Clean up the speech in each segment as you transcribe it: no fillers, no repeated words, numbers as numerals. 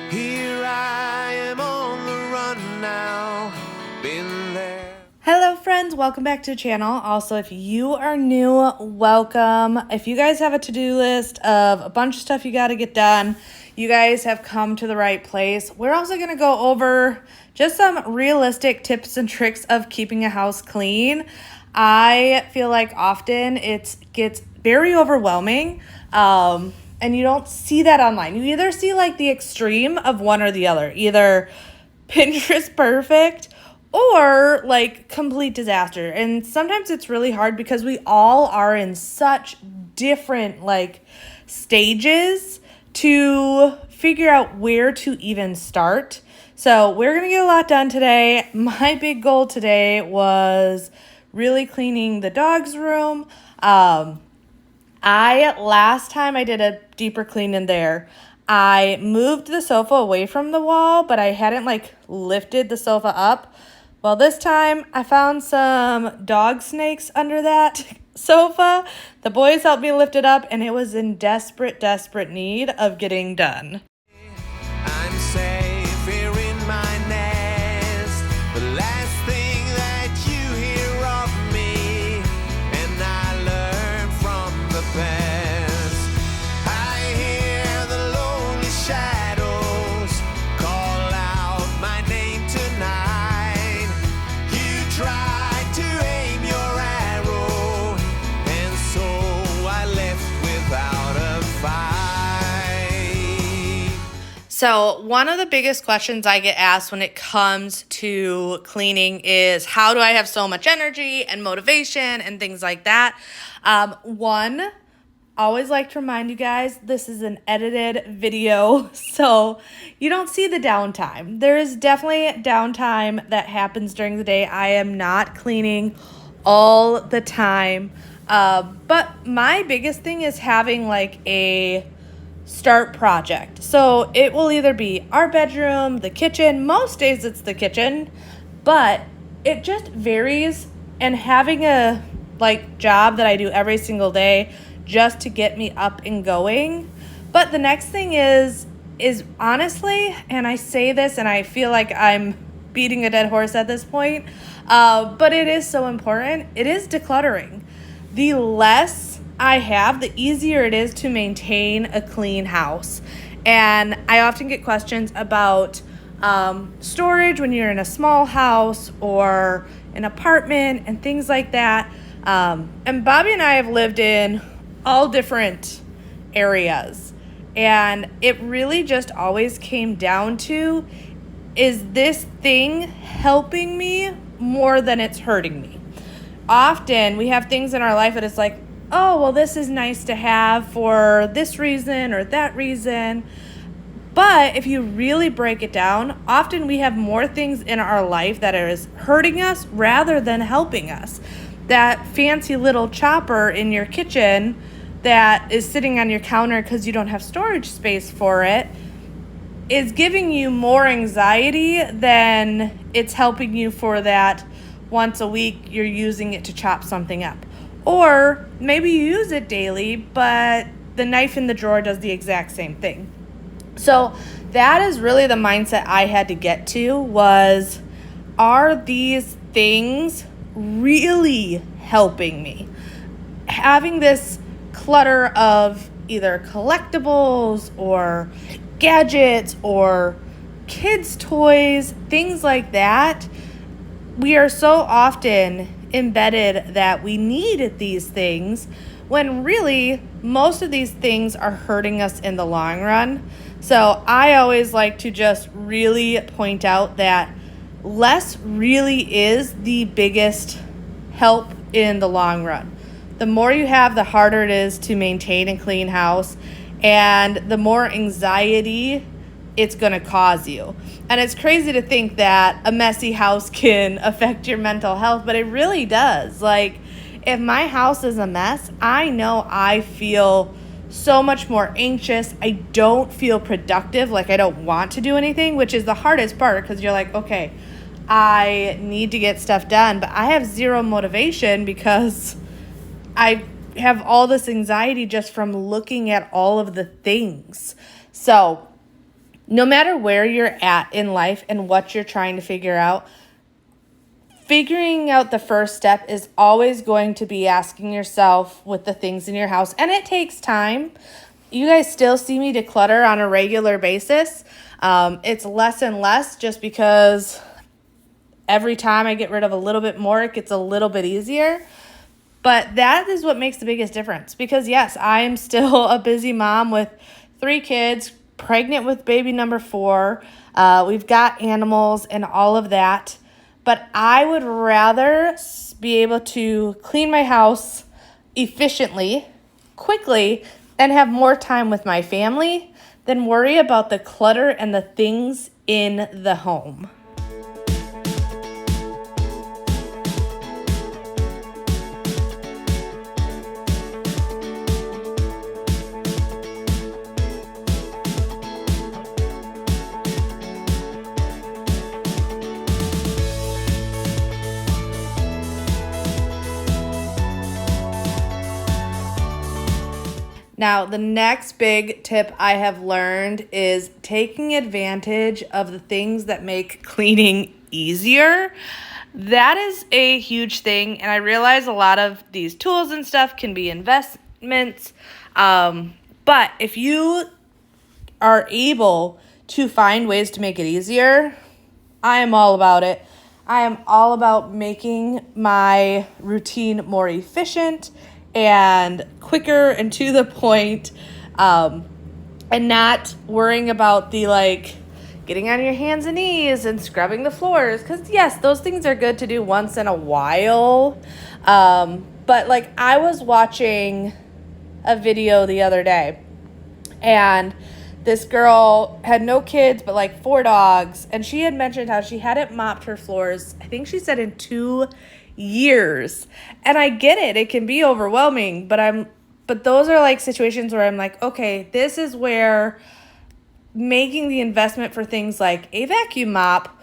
Here I am on the run now, been there. Hello friends, welcome back to the channel. Also, if you are new, welcome. If you guys have a to-do list of a bunch of stuff you got to get done, you guys have come to the right place. We're also going to go over just some realistic tips and tricks of keeping a house clean. I feel like often it gets very overwhelming, and you don't see that online. You either see like the extreme of one or the other, either Pinterest perfect or like complete disaster. And sometimes it's really hard because we all are in such different like stages to figure out where to even start. So we're going to get a lot done today. My big goal today was really cleaning the dog's room. Last time I did a deeper clean in there, I moved the sofa away from the wall, but I hadn't like lifted the sofa up. Well, this time I found some dog snakes under that sofa. The boys helped me lift it up, and it was in desperate need of getting done. I'm safe here in my nest. The last thing that you hear of me, and I learn from the past. I hear the lonely shadows call out my name tonight. You tried to aim your arrow, and so I left without a fight. So one of the biggest questions I get asked when it comes to cleaning is, how do I have so much energy and motivation and things like that? Always like to remind you guys, this is an edited video, so you don't see the downtime. There is definitely downtime that happens during the day. I am not cleaning all the time, but my biggest thing is having like a start project. So it will either be our bedroom, the kitchen. Most days it's the kitchen, but it just varies. And having a like job that I do every single day just to get me up and going. But the next thing is honestly, and I say this and I feel like I'm beating a dead horse at this point, but it is so important. It is decluttering. The less I have, the easier it is to maintain a clean house. And I often get questions about storage when you're in a small house or an apartment and things like that. And Bobby and I have lived in all different areas. And it really just always came down to, is this thing helping me more than it's hurting me? Often we have things in our life that it's like, oh, well, this is nice to have for this reason or that reason. But if you really break it down, often we have more things in our life that is hurting us rather than helping us. That fancy little chopper in your kitchen that is sitting on your counter because you don't have storage space for it is giving you more anxiety than it's helping you for that once a week you're using it to chop something up. Or maybe you use it daily, but the knife in the drawer does the exact same thing. So that is really the mindset I had to get to, was, are these things really helping me? Having this clutter of either collectibles or gadgets or kids' toys, things like that, we are so often embedded that we need these things when really most of these things are hurting us in the long run. So I always like to just really point out that less really is the biggest help in the long run. The more you have, the harder it is to maintain and clean house, and the more anxiety it's going to cause you. And it's crazy to think that a messy house can affect your mental health, but it really does. Like, if my house is a mess, I know I feel so much more anxious. I don't feel productive, like I don't want to do anything, which is the hardest part, because you're like, okay, I need to get stuff done, but I have zero motivation because I have all this anxiety just from looking at all of the things. So no matter where you're at in life and what you're trying to figure out, figuring out the first step is always going to be asking yourself with the things in your house. And it takes time. You guys still see me declutter on a regular basis. It's less and less just because every time I get rid of a little bit more, it gets a little bit easier. But that is what makes the biggest difference. Because yes, I am still a busy mom with 3 kids, pregnant with baby number 4. We've got animals and all of that. But I would rather be able to clean my house efficiently, quickly, and have more time with my family than worry about the clutter and the things in the home. Now, the next big tip I have learned is taking advantage of the things that make cleaning easier. That is a huge thing, and I realize a lot of these tools and stuff can be investments, but if you are able to find ways to make it easier, I am all about it. I am all about making my routine more efficient and quicker and to the point, and not worrying about the getting on your hands and knees and scrubbing the floors, because yes, those things are good to do once in a while, but I was watching a video the other day, and this girl had no kids but 4 dogs, and she had mentioned how she hadn't mopped her floors, I think she said, in 2 years. And I get it. It can be overwhelming, but those are situations where I'm like, okay, this is where making the investment for things like a vacuum mop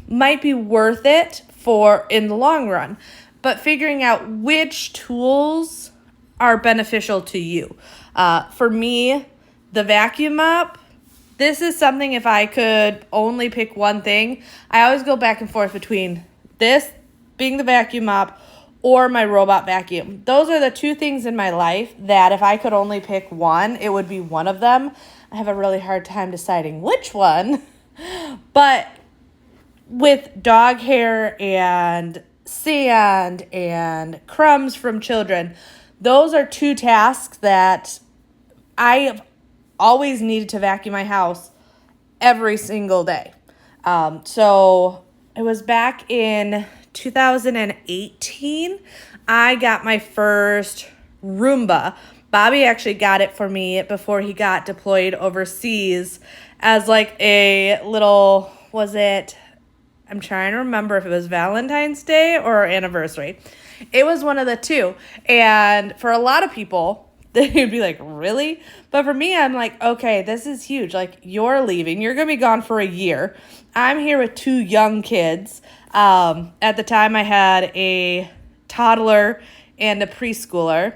might be worth it for in the long run. But figuring out which tools are beneficial to you. For me, the vacuum mop, this is something, if I could only pick one thing, I always go back and forth between this being the vacuum mop or my robot vacuum. Those are the 2 things in my life that if I could only pick one, it would be one of them. I have a really hard time deciding which one. But with dog hair and sand and crumbs from children, those are 2 tasks that I have always needed to vacuum my house every single day. So it was back in 2018, I got my first Roomba. Bobby actually got it for me before he got deployed overseas as a little, I'm trying to remember if it was Valentine's Day or anniversary. It was one of the 2. And for a lot of people, they'd be like, really? But for me, I'm like, okay, this is huge. You're leaving. You're going to be gone for a year. I'm here with 2 young kids. At the time, I had a toddler and a preschooler.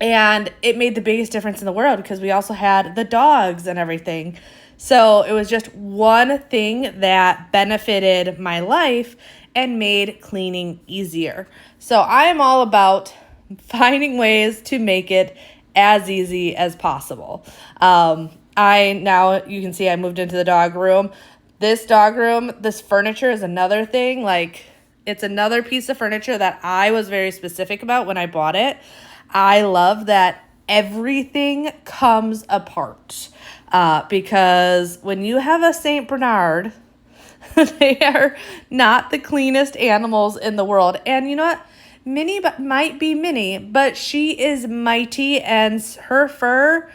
And it made the biggest difference in the world because we also had the dogs and everything. So it was just one thing that benefited my life and made cleaning easier. So I am all about finding ways to make it as easy as possible. Now you can see I moved into the dog room. This dog room, this furniture is another thing. It's another piece of furniture that I was very specific about when I bought it. I love that everything comes apart because when you have a Saint Bernard, they are not the cleanest animals in the world. And you know what? Minnie might be Minnie, but she is mighty and her fur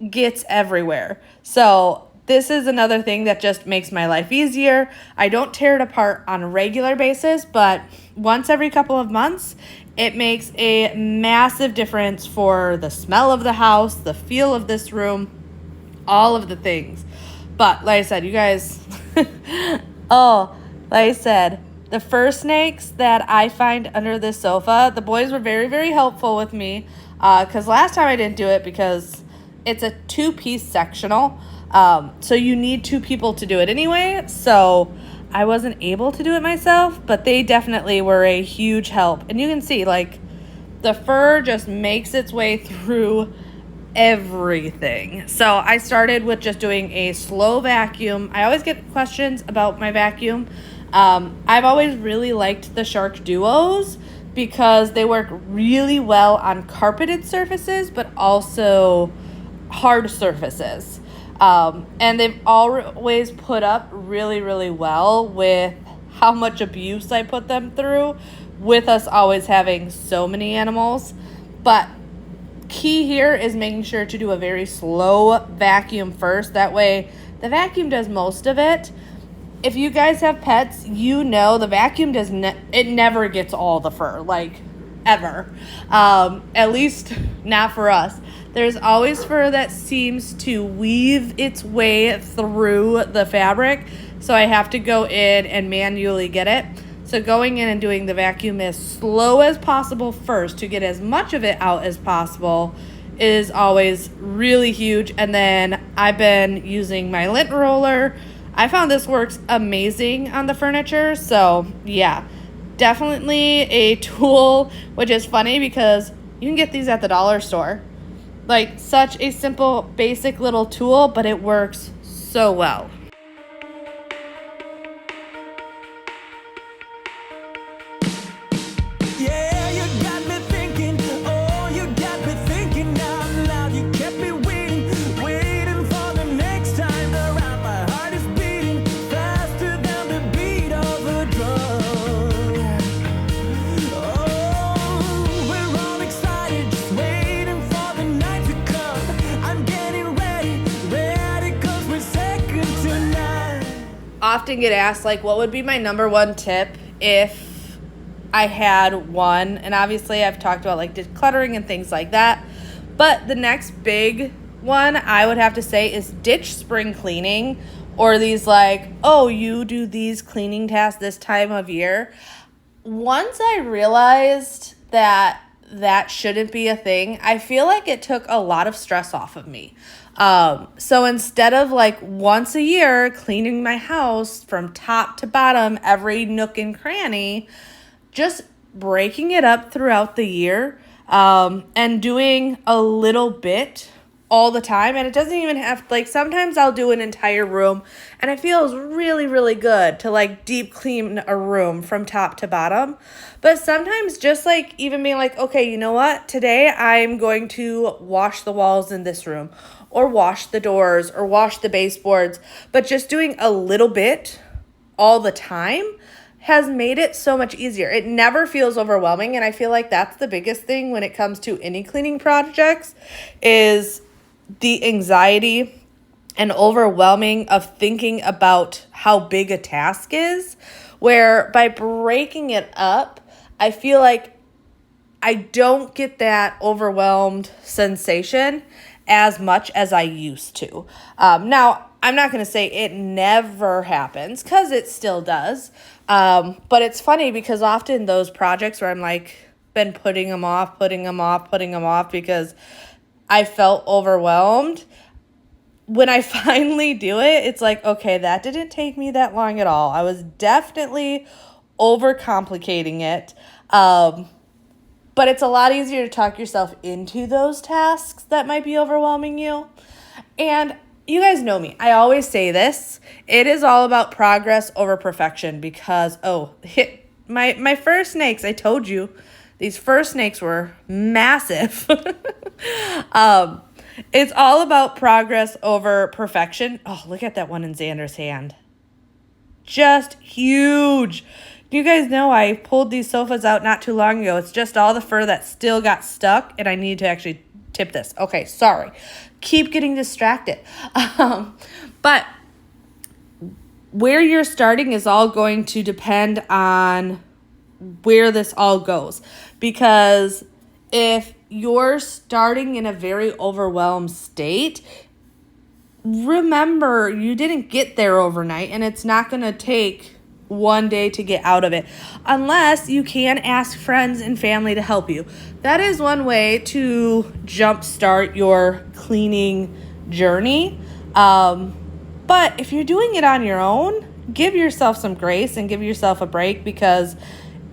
gets everywhere. So this is another thing that just makes my life easier. I don't tear it apart on a regular basis, but once every couple of months, it makes a massive difference for the smell of the house, the feel of this room, all of the things. But like I said, you guys, the fur snakes that I find under this sofa, the boys were very, very helpful with me because last time I didn't do it because it's a 2-piece sectional. So you need 2 people to do it anyway. So I wasn't able to do it myself, but they definitely were a huge help. And you can see, like, the fur just makes its way through everything. So I started with just doing a slow vacuum. I always get questions about my vacuum. I've always really liked the Shark Duos because they work really well on carpeted surfaces, but also hard surfaces. And they've always put up really, really well with how much abuse I put them through, with us always having so many animals. But key here is making sure to do a very slow vacuum first. That way the vacuum does most of it. If you guys have pets, you know the vacuum it never gets all the fur, like, ever. At least not for us. There's always fur that seems to weave its way through the fabric, so I have to go in and manually get it. So going in and doing the vacuum as slow as possible first to get as much of it out as possible is always really huge. And then I've been using my lint roller. I found this works amazing on the furniture. So yeah, definitely a tool, which is funny because you can get these at the dollar store. Like, such a simple, basic little tool, but it works so well. Yeah, you got me thinking, oh, you got me thinking out loud. You kept me waiting, waiting for the next time around. My heart is beating faster than the beat of a drum. Oh, we're all excited, just waiting for the night to come. I'm getting ready, 'cause we're second tonight. Often get asked, like, what would be my number one tip if I had one? And obviously I've talked about, like, decluttering and things like that, but the next big one I would have to say is ditch spring cleaning, or these, like, oh, you do these cleaning tasks this time of year. Once I realized that shouldn't be a thing, I feel like it took a lot of stress off of me. So instead of, like, once a year cleaning my house from top to bottom, every nook and cranny, just breaking it up throughout the year, and doing a little bit all the time. And it doesn't even have, like, sometimes I'll do an entire room and it feels really, really good to, like, deep clean a room from top to bottom. But sometimes just, like, even being like, okay, you know what? Today I'm going to wash the walls in this room, or wash the doors, or wash the baseboards. But just doing a little bit all the time has made it so much easier. It never feels overwhelming, and I feel like that's the biggest thing when it comes to any cleaning projects, is the anxiety and overwhelming of thinking about how big a task is, where by breaking it up, I feel like I don't get that overwhelmed sensation as much as I used to. Now, I'm not going to say it never happens, because it still does. But it's funny because often those projects where I'm, like, been putting them off because I felt overwhelmed, when I finally do it, it's like, okay, that didn't take me that long at all. I was definitely overcomplicating it. But it's a lot easier to talk yourself into those tasks that might be overwhelming you. And you guys know me. I always say this. It is all about progress over perfection, because, my fur snakes, I told you, these fur snakes were massive. It's all about progress over perfection. Oh, look at that one in Xander's hand. Just huge. You guys know I pulled these sofas out not too long ago. It's just all the fur that still got stuck, and I need to actually tip this. Okay, sorry. Keep getting distracted. But where you're starting is all going to depend on where this all goes. Because if you're starting in a very overwhelmed state, remember, you didn't get there overnight, and it's not going to take one day to get out of it, unless you can ask friends and family to help you. That is one way to jumpstart your cleaning journey. But if you're doing it on your own, give yourself some grace and give yourself a break, because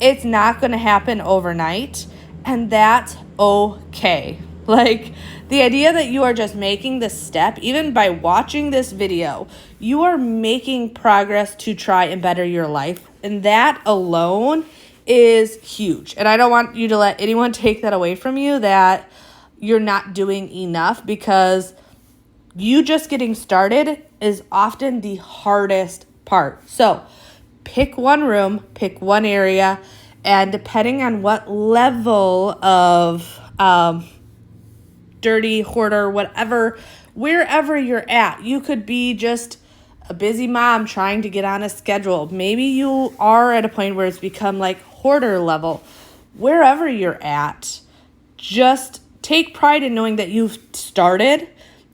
it's not going to happen overnight, and that's okay. Like, the idea that you are just making this step, even by watching this video, you are making progress to try and better your life. And that alone is huge. And I don't want you to let anyone take that away from you, that you're not doing enough, because you just getting started is often the hardest part. So pick one room, pick one area, and depending on what level of dirty, hoarder, whatever, wherever you're at, you could be just a busy mom trying to get on a schedule. Maybe you are at a point where it's become like hoarder level. Wherever you're at, just take pride in knowing that you've started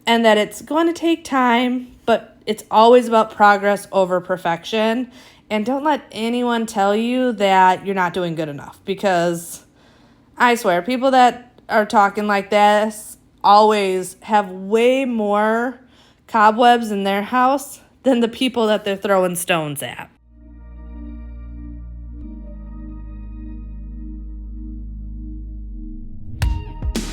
and that it's going to take time, but it's always about progress over perfection. And don't let anyone tell you that you're not doing good enough, because I swear, people that are talking like this always have way more cobwebs in their house than the people that they're throwing stones at.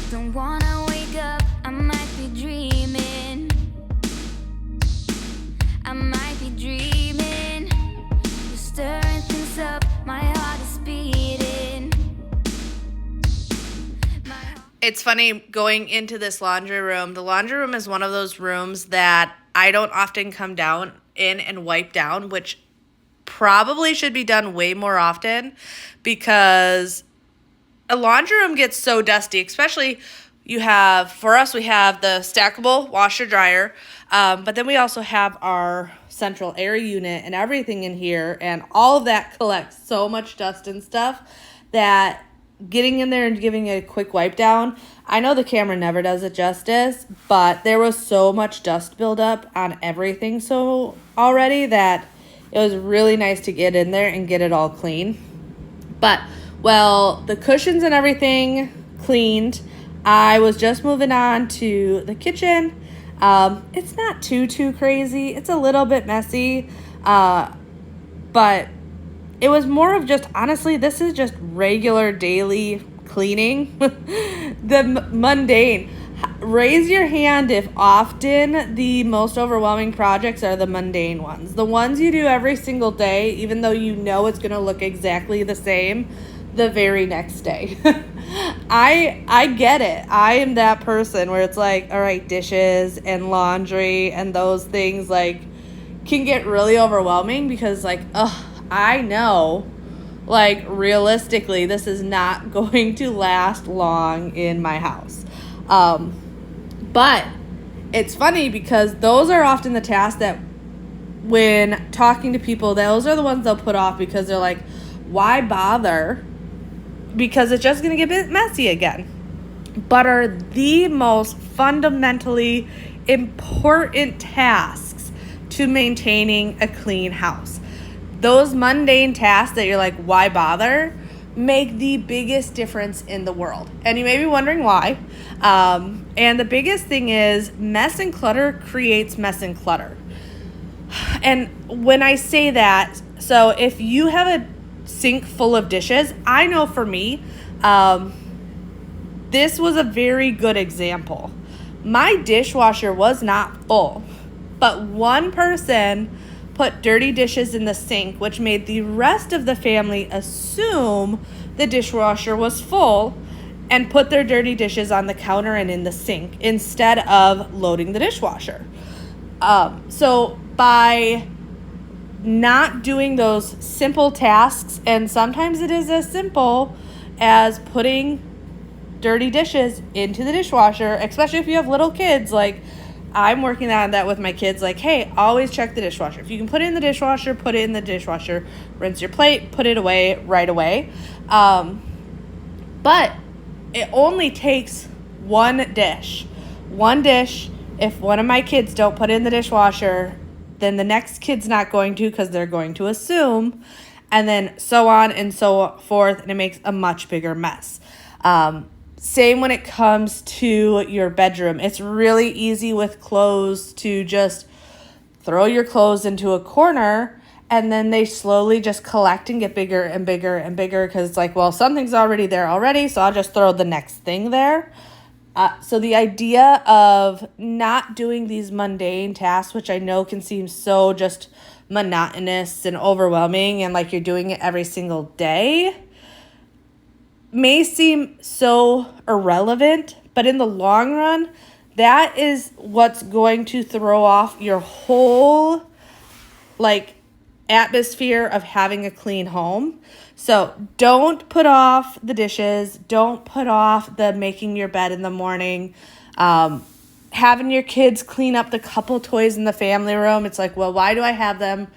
Don't wanna wake up, I might be dreaming. I might be dreaming. You're stirring things up, my heart is beating. It's funny going into this laundry room. The laundry room is one of those rooms that I don't often come down in and wipe down, which probably should be done way more often, because a laundry room gets so dusty, especially for us, we have the stackable washer dryer, but then we also have our central air unit and everything in here, and all of that collects so much dust and stuff that getting in there and giving it a quick wipe down, I know the camera never does it justice, but there was so much dust buildup on everything so already that it was really nice to get in there and get it all clean. But, well, the cushions and everything cleaned, I was just moving on to the kitchen. It's not too crazy. It's a little bit messy, but it was more of just, honestly, this is just regular daily cleaning. The mundane. Raise your hand if often the most overwhelming projects are the mundane ones. The ones you do every single day, even though you know it's going to look exactly the same the very next day. I get it. I am that person where it's like, all right, dishes and laundry and those things like can get really overwhelming, because like, I know, like, realistically, this is not going to last long in my house. But it's funny because those are often the tasks that when talking to people, those are the ones they'll put off because they're like, why bother? Because it's just going to get a bit messy again. But are the most fundamentally important tasks to maintaining a clean house. Those mundane tasks that you're like, why bother, make the biggest difference in the world. And you may be wondering why. And the biggest thing is mess and clutter creates mess and clutter. And when I say that, so if you have a sink full of dishes, I know for me, this was a very good example. My dishwasher was not full, but one person put dirty dishes in the sink, which made the rest of the family assume the dishwasher was full and put their dirty dishes on the counter and in the sink instead of loading the dishwasher. So by not doing those simple tasks, and sometimes it is as simple as putting dirty dishes into the dishwasher, especially if you have little kids. Like, I'm working on that with my kids. Like, hey, always check the dishwasher. If you can put it in the dishwasher, put it in the dishwasher. Rinse your plate, put it away right away. But it only takes one dish. One dish. If one of my kids don't put it in the dishwasher, then the next kid's not going to because they're going to assume, and then so on and so forth, and it makes a much bigger mess. Same when it comes to your bedroom. It's really easy with clothes to just throw your clothes into a corner, and then they slowly just collect and get bigger and bigger and bigger because it's like, well, something's already there already, so I'll just throw the next thing there. So the idea of not doing these mundane tasks, which I know can seem so just monotonous and overwhelming and like you're doing it every single day, may seem so irrelevant, but in the long run, that is what's going to throw off your whole like atmosphere of having a clean home. So don't put off the dishes. Don't put off the making your bed in the morning. Having your kids clean up the couple toys in the family room. It's like, well, why do I have them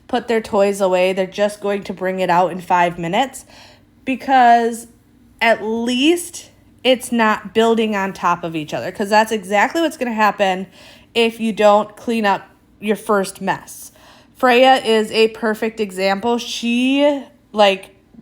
put their toys away? They're just going to bring it out in 5 minutes, because at least it's not building on top of each other, because that's exactly what's going to happen if you don't clean up your first mess. Freya is a perfect example. She,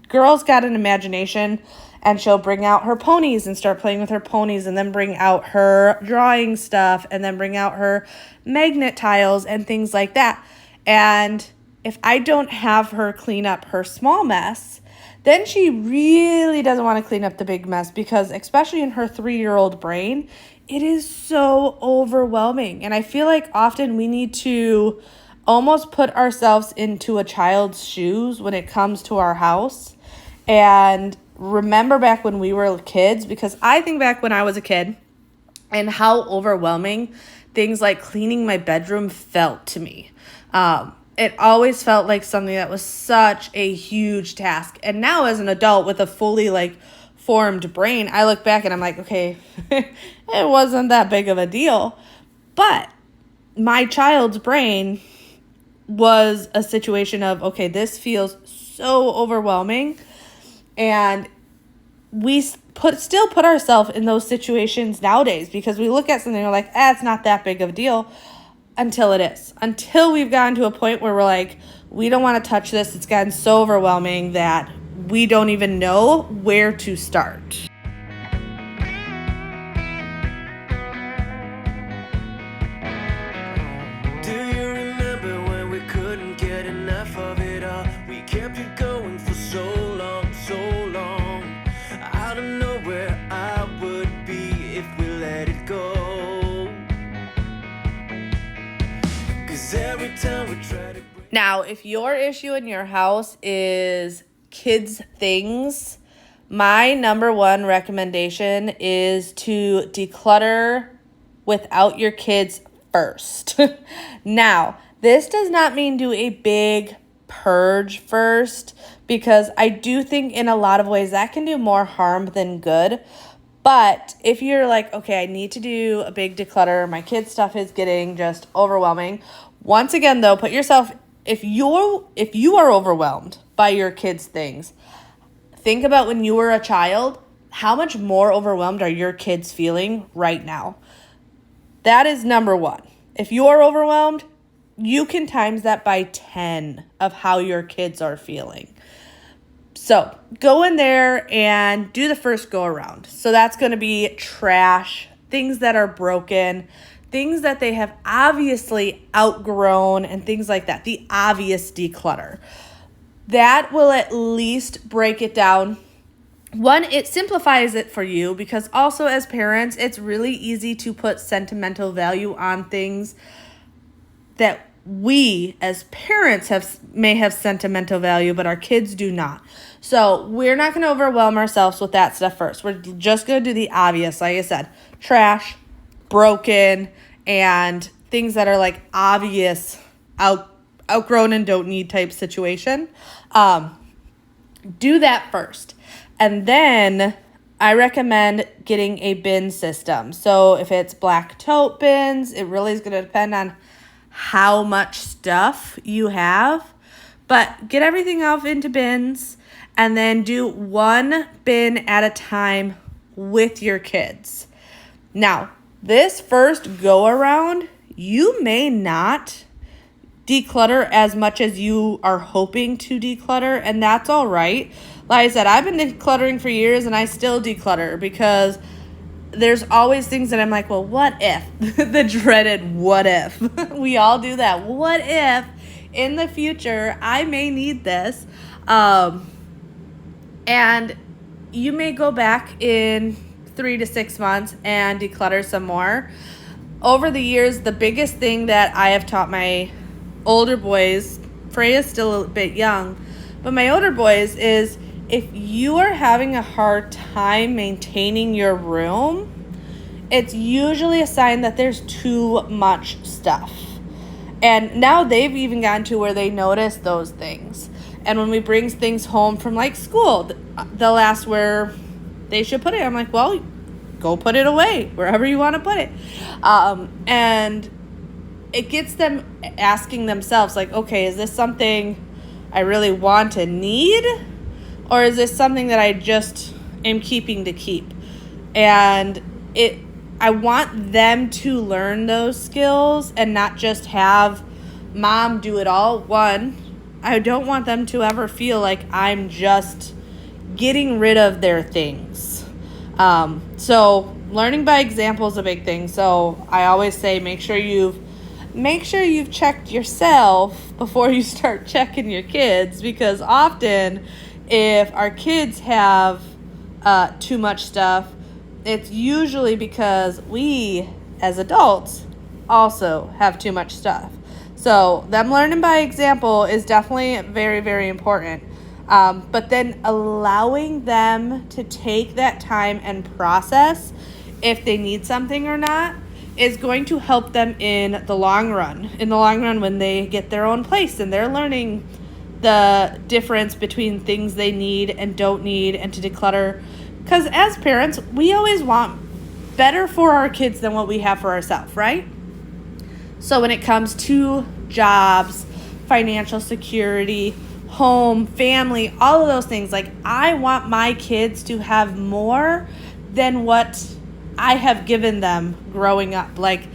girl's got an imagination, and she'll bring out her ponies and start playing with her ponies, and then bring out her drawing stuff, and then bring out her magnet tiles and things like that. And if I don't have her clean up her small mess, then she really doesn't want to clean up the big mess, because especially in her 3-year-old brain, it is so overwhelming. And I feel like often we need to almost put ourselves into a child's shoes when it comes to our house and remember back when we were kids, because I think back when I was a kid and how overwhelming things like cleaning my bedroom felt to me. It always felt like something that was such a huge task. And now as an adult with a fully formed brain, I look back and I'm like, okay, it wasn't that big of a deal. But my child's brain was a situation of, okay, this feels so overwhelming. And we still put ourselves in those situations nowadays, because we look at something and we're like, it's not that big of a deal. Until it is. Until we've gotten to a point where we're like, we don't want to touch this. It's gotten so overwhelming that we don't even know where to start. Do you remember when we couldn't get enough of it all? We kept it going for so long, so long. I don't know where I would be if we let it go. Every time we try to break. Now, if your issue in your house is kids' things, my number one recommendation is to declutter without your kids first. Now, this does not mean do a big purge first, because I do think in a lot of ways that can do more harm than good. But if you're like, okay, I need to do a big declutter, my kids' stuff is getting just overwhelming. Once again, though, put yourself, if you are overwhelmed by your kids' things, think about when you were a child, how much more overwhelmed are your kids feeling right now? That is number one. If you are overwhelmed, you can times that by 10 of how your kids are feeling. So go in there and do the first go around. So that's going to be trash, things that are broken, things that they have obviously outgrown, and things like that. The obvious declutter. That will at least break it down. One, it simplifies it for you, because also as parents, it's really easy to put sentimental value on things that we as parents may have sentimental value, but our kids do not. So we're not going to overwhelm ourselves with that stuff first. We're just going to do the obvious, like I said, trash, broken, and things that are obvious, outgrown and don't need type situation. Do that first. And then I recommend getting a bin system. So if it's black tote bins, it really is going to depend on how much stuff you have. But get everything off into bins, and then do one bin at a time with your kids. Now, this first go around, you may not declutter as much as you are hoping to declutter, and that's all right. Like I said, I've been decluttering for years and I still declutter because there's always things that I'm like, well, what if? The dreaded what if. We all do that. What if in the future I may need this? And you may go back in 3 to 6 months and declutter some more. Over the years, the biggest thing that I have taught my older boys, Freya's still a bit young, but my older boys is, if you are having a hard time maintaining your room, it's usually a sign that there's too much stuff. And now they've even gotten to where they notice those things. And when we bring things home from like school, they'll ask where they should put it. I'm like, well, go put it away wherever you want to put it. And it gets them asking themselves, like, okay, is this something I really want to need? Or is this something that I just am keeping to keep? And I want them to learn those skills and not just have mom do it all. One, I don't want them to ever feel like I'm just getting rid of their things. So learning by example is a big thing. So I always say, make sure you've checked yourself before you start checking your kids, because often if our kids have too much stuff, it's usually because we as adults also have too much stuff. So them learning by example is definitely very, very important. But then allowing them to take that time and process if they need something or not is going to help them in the long run. In the long run, when they get their own place and they're learning the difference between things they need and don't need, and to declutter. Because as parents, we always want better for our kids than what we have for ourselves, right? So when it comes to jobs, financial security, home, family, all of those things, like, I want my kids to have more than what I have given them growing up. Like,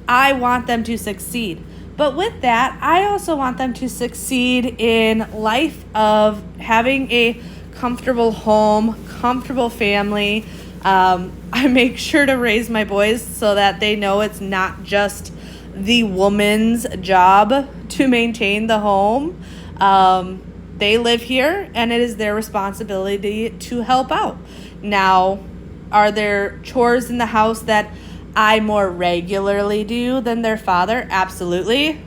I want them to succeed. But with that, I also want them to succeed in life of having a comfortable home, comfortable family. I make sure to raise my boys so that they know it's not just the woman's job to maintain the home. They live here, and it is their responsibility to help out. Now, are there chores in the house that I more regularly do than their father? Absolutely.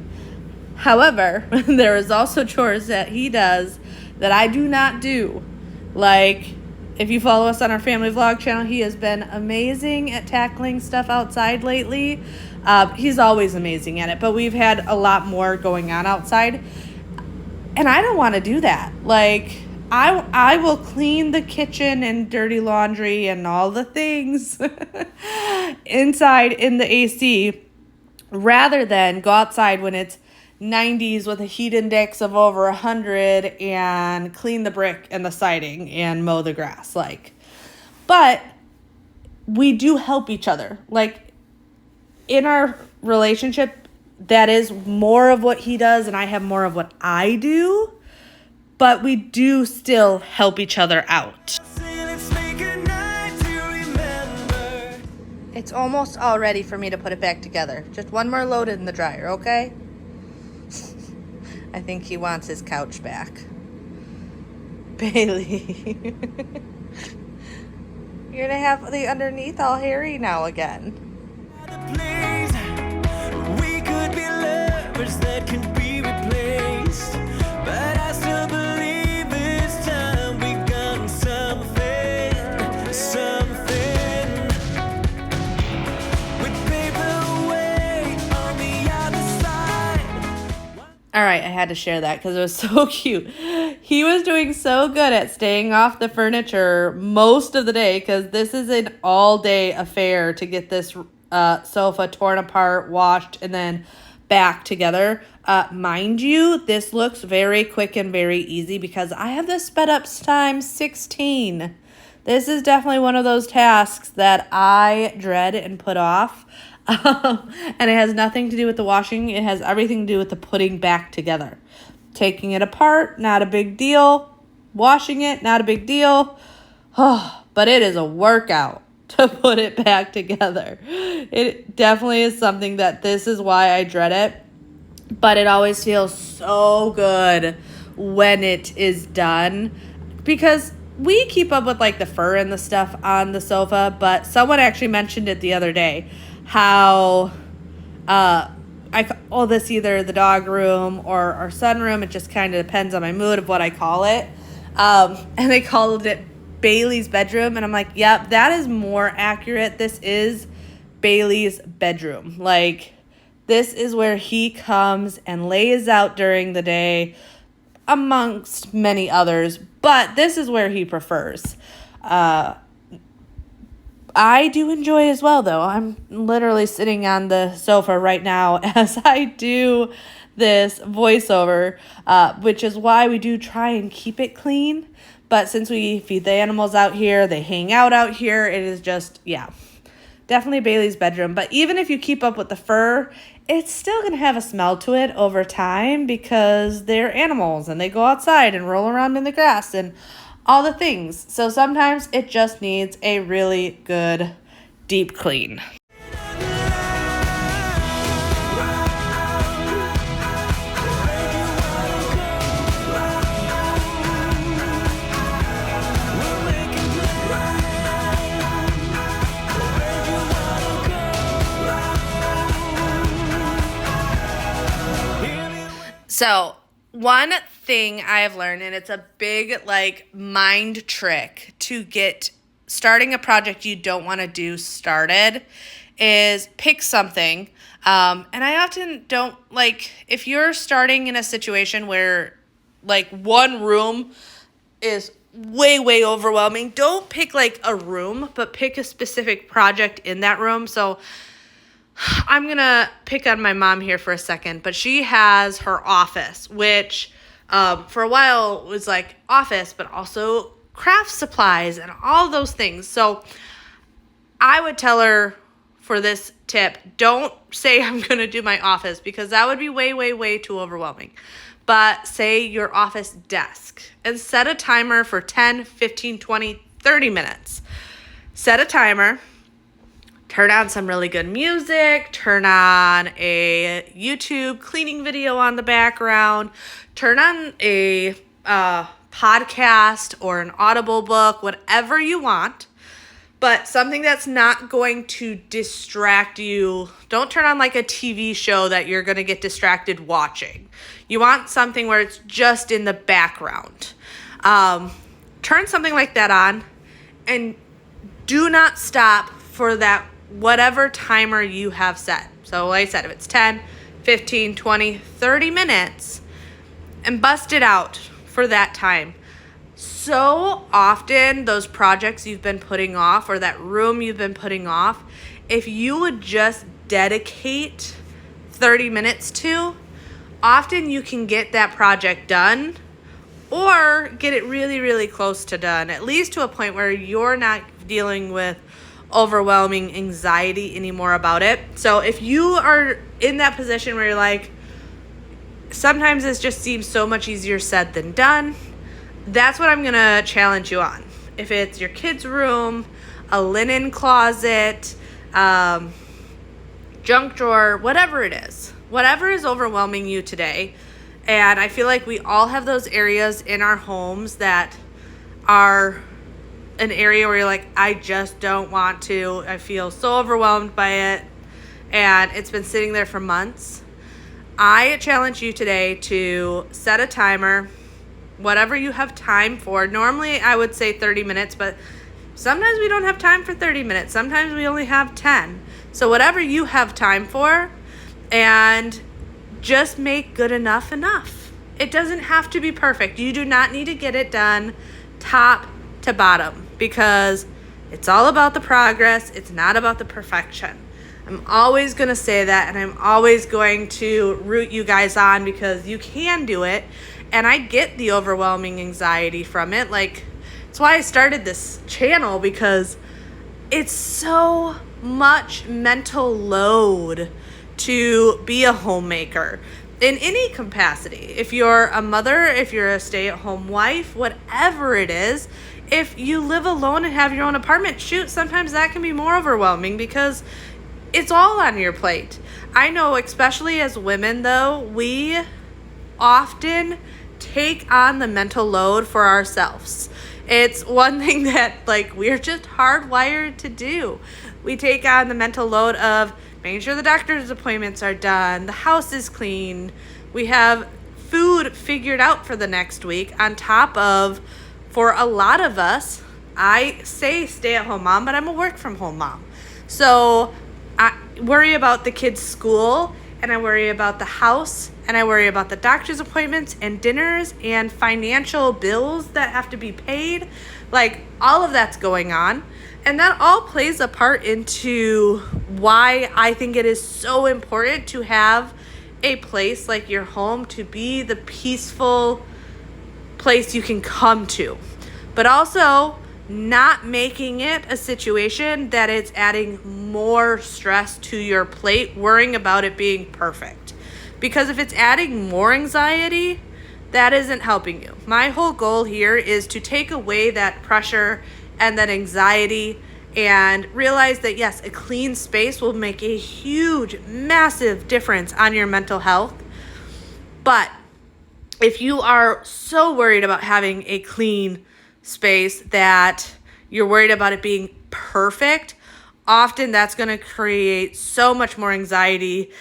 However, there is also chores that he does that I do not do. Like, if you follow us on our family vlog channel, he has been amazing at tackling stuff outside lately. He's always amazing at it, but we've had a lot more going on outside. And I don't want to do that. Like, I will clean the kitchen and dirty laundry and all the things inside in the AC rather than go outside when it's 90s with a heat index of over 100 and clean the brick and the siding and mow the grass. Like, but we do help each other. Like, in our relationship, that is more of what he does and I have more of what I do. But we do still help each other out. It's almost all ready for me to put it back together. Just one more load in the dryer, okay? I think he wants his couch back. Bailey. You're gonna have the underneath all hairy now again. We could be lovers that can be replaced, but I still believe this time we got something with paper weight on the other side. All right, I had to share that because it was so cute. He was doing so good at staying off the furniture most of the day, because this is an all-day affair to get this sofa torn apart, washed, and then back together. Mind you, this looks very quick and very easy because I have this sped up times 16. This is definitely one of those tasks that I dread and put off. And it has nothing to do with the washing. It has everything to do with the putting back together. Taking it apart, not a big deal. Washing it, not a big deal. But it is a workout to put it back together. It definitely is something that this is why I dread it. But it always feels so good when it is done, because we keep up with like the fur and the stuff on the sofa, but someone actually mentioned it the other day, how I call this either the dog room or our sun room. It just kind of depends on my mood of what I call it. And they called it Bailey's bedroom, and I'm like, yep, that is more accurate. This is Bailey's bedroom. Like, this is where he comes and lays out during the day, amongst many others, but this is where he prefers. I do enjoy as well, though. I'm literally sitting on the sofa right now as I do this voiceover, which is why we do try and keep it clean. But since we feed the animals out here, they hang out here, it is just, yeah, definitely Bailey's bedroom. But even if you keep up with the fur, it's still going to have a smell to it over time because they're animals and they go outside and roll around in the grass and all the things. So sometimes it just needs a really good deep clean. So one thing I have learned, and it's a big like mind trick to get starting a project you don't want to do started, is pick something. And I often don't like, if you're starting in a situation where like one room is way overwhelming, don't pick like a room, but pick a specific project in that room. So I'm going to pick on my mom here for a second, but she has her office, which for a while was like office, but also craft supplies and all those things. So I would tell her for this tip, don't say I'm going to do my office, because that would be way too overwhelming. But say your office desk and set a timer for 10, 15, 20, 30 minutes. Set a timer. Turn on some really good music, turn on a YouTube cleaning video on the background, turn on a podcast or an Audible book, whatever you want, but something that's not going to distract you. Don't turn on like a TV show that you're going to get distracted watching. You want something where it's just in the background. Turn something like that on and do not stop for that whatever timer you have set. So like I said, if it's 10, 15, 20, 30 minutes, and bust it out for that time. So often those projects you've been putting off or that room you've been putting off, if you would just dedicate 30 minutes to, often you can get that project done or get it really close to done, at least to a point where you're not dealing with overwhelming anxiety anymore about it. So if you are in that position where you're like, sometimes this just seems so much easier said than done, that's what I'm going to challenge you on. If it's your kid's room, a linen closet, junk drawer, whatever it is, whatever is overwhelming you today. And I feel like we all have those areas in our homes that are an area where you're like, I just don't want to. I feel so overwhelmed by it, and it's been sitting there for months. I challenge you today to set a timer, whatever you have time for. Normally, I would say 30 minutes, but sometimes we don't have time for 30 minutes. Sometimes we only have 10. So whatever you have time for, and just make good enough. It doesn't have to be perfect. You do not need to get it done top to bottom, because it's all about the progress. It's not about the perfection. I'm always going to say that, and I'm always going to root you guys on, because you can do it. And I get the overwhelming anxiety from it. Like, it's why I started this channel, because it's so much mental load to be a homemaker in any capacity. If you're a mother, if you're a stay-at-home wife, whatever it is, if you live alone and have your own apartment, shoot, sometimes that can be more overwhelming because it's all on your plate. I know, especially as women though, we often take on the mental load for ourselves. It's one thing that we're just hardwired to do. We take on the mental load of making sure the doctor's appointments are done, the house is clean, we have food figured out for the next week, on top of, for a lot of us, I say stay-at-home mom, but I'm a work-from-home mom. So I worry about the kids' school, and I worry about the house, and I worry about the doctor's appointments and dinners and financial bills that have to be paid. All of that's going on. And that all plays a part into why I think it is so important to have a place like your home to be the peaceful place you can come to. But also not making it a situation that it's adding more stress to your plate, worrying about it being perfect. Because if it's adding more anxiety, that isn't helping you. My whole goal here is to take away that pressure and that anxiety and realize that yes, a clean space will make a huge, massive difference on your mental health. But if you are so worried about having a clean space that you're worried about it being perfect, often that's going to create so much more anxiety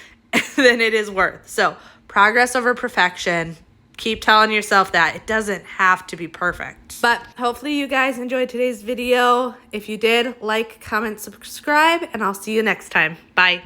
than it is worth. So progress over perfection. Keep telling yourself that it doesn't have to be perfect. But hopefully you guys enjoyed today's video. If you did, like, comment, subscribe, and I'll see you next time. Bye.